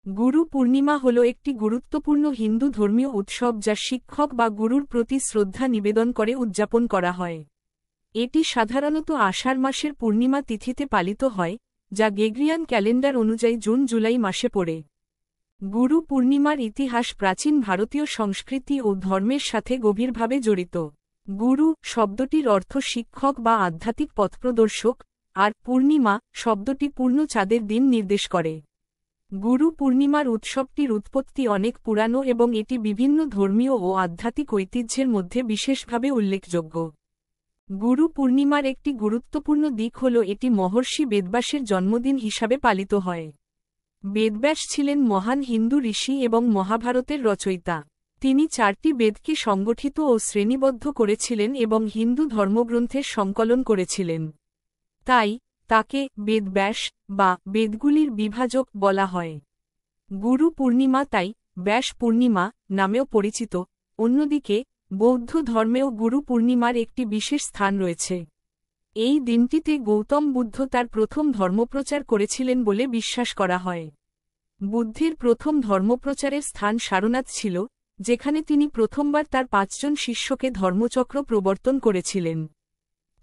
গুরু পূর্ণিমা হল একটি গুরুত্বপূর্ণ হিন্দু ধর্মীয় উৎসব যা শিক্ষক বা গুরুর প্রতি শ্রদ্ধা নিবেদন করে উদযাপন করা হয়। এটি সাধারণত আষাঢ় মাসের পূর্ণিমা তিথিতে পালিত হয়, যা গ্রেগরিয়ান ক্যালেন্ডার অনুযায়ী জুন-জুলাই মাসে পড়ে। গুরু পূর্ণিমার ইতিহাস প্রাচীন ভারতীয় সংস্কৃতি ও ধর্মের সাথে গভীরভাবে জড়িত। গুরু শব্দটির অর্থ শিক্ষক বা আধ্যাত্মিক পথপ্রদর্শক, আর পূর্ণিমা শব্দটি পূর্ণ চাঁদের দিন নির্দেশ করে। গুরু পূর্ণিমার উৎসবটির উৎপত্তি অনেক পুরানো এবং এটি বিভিন্ন ধর্মীয় ও আধ্যাত্মিক ঐতিহ্যের মধ্যে বিশেষভাবে উল্লেখযোগ্য। গুরু পূর্ণিমার একটি গুরুত্বপূর্ণ দিক হল এটি মহর্ষি বেদব্যাসের জন্মদিন হিসাবে পালিত হয়। বেদব্যাস ছিলেন মহান হিন্দু ঋষি এবং মহাভারতের রচয়িতা। তিনি 4টি বেদকে সংগঠিত ও শ্রেণীবদ্ধ করেছিলেন এবং হিন্দু ধর্মগ্রন্থের সংকলন করেছিলেন। তাই তাকে বেদব্যাস বা বেদগুলির বিভাজক বলা হয়। গুরু পূর্ণিমা তাই ব্যাস পূর্ণিমা নামেও পরিচিত। অন্যদিকে বৌদ্ধ ধর্মেও গুরু পূর্ণিমার একটি বিশেষ স্থান রয়েছে। এই দিনটিতে গৌতম বুদ্ধ তার প্রথম ধর্মপ্রচার করেছিলেন বলে বিশ্বাস করা হয়। বুদ্ধের প্রথম ধর্মপ্রচারের স্থান সারনাথ ছিল, যেখানে তিনি প্রথমবার তার 5 জন শিষ্যকে ধর্মচক্র প্রবর্তন করেছিলেন।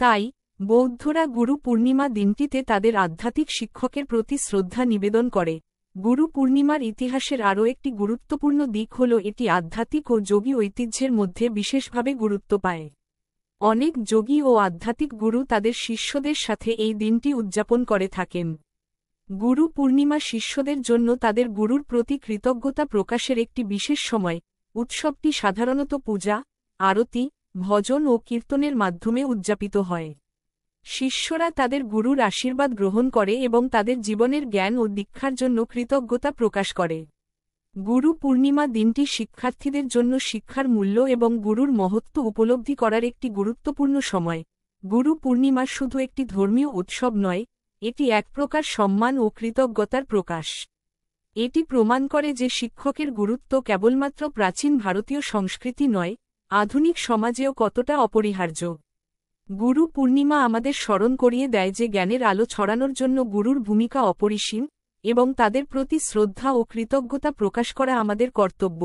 তাই বৌদ্ধরা গুরু পূর্ণিমা দিনটিতে তাদের আধ্যাত্মিক শিক্ষকের প্রতি শ্রদ্ধা নিবেদন করে। গুরু পূর্ণিমার ইতিহাসের আরও একটি গুরুত্বপূর্ণ দিক হল এটি আধ্যাত্মিক ও যোগী ঐতিহ্যের মধ্যে বিশেষভাবে গুরুত্ব পায়। অনেক যোগী ও আধ্যাত্মিক গুরু তাদের শিষ্যদের সাথে এই দিনটি উদযাপন করে থাকেন। গুরু পূর্ণিমা শিষ্যদের জন্য তাদের গুরুর প্রতি কৃতজ্ঞতা প্রকাশের একটি বিশেষ সময়। উৎসবটি সাধারণত পূজা, আরতি, ভজন ও কীর্তনের মাধ্যমে উদযাপিত হয়। শিষ্যরা তাদের গুরুর আশীর্বাদ গ্রহণ করে এবং তাদের জীবনের জ্ঞান ও দীক্ষার জন্য কৃতজ্ঞতা প্রকাশ করে। গুরু পূর্ণিমা দিনটি শিক্ষার্থীদের জন্য শিক্ষার মূল্য এবং গুরুর মহত্ব উপলব্ধি করার একটি গুরুত্বপূর্ণ সময়। গুরু পূর্ণিমা শুধু একটি ধর্মীয় উৎসব নয়, এটি এক প্রকার সম্মান ও কৃতজ্ঞতার প্রকাশ। এটি প্রমাণ করে যে শিক্ষকের গুরুত্ব কেবলমাত্র প্রাচীন ভারতীয় সংস্কৃতি নয়, আধুনিক সমাজেও কতটা অপরিহার্য। গুরু পূর্ণিমা আমাদের স্মরণ করিয়ে দেয় যে জ্ঞানের আলো ছড়ানোর জন্য গুরুর ভূমিকা অপরিসীম, এবং তাদের প্রতি শ্রদ্ধা ও কৃতজ্ঞতা প্রকাশ করা আমাদের কর্তব্য।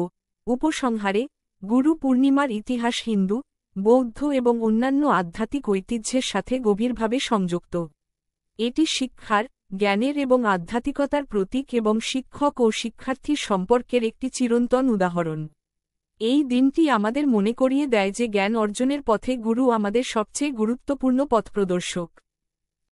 উপসংহারে, গুরু পূর্ণিমার ইতিহাস হিন্দু, বৌদ্ধ এবং অন্যান্য আধ্যাত্মিক ঐতিহ্যের সাথে গভীরভাবে সংযুক্ত। এটি শিক্ষার, জ্ঞানের এবং আধ্যাত্মিকতার প্রতীক এবং শিক্ষক ও শিক্ষার্থীর সম্পর্কের একটি চিরন্তন উদাহরণ। এই দিনটি আমাদের মনে করিয়ে দেয় যে জ্ঞান অর্জনের পথে গুরু আমাদের সবচেয়ে গুরুত্বপূর্ণ পথপ্রদর্শক।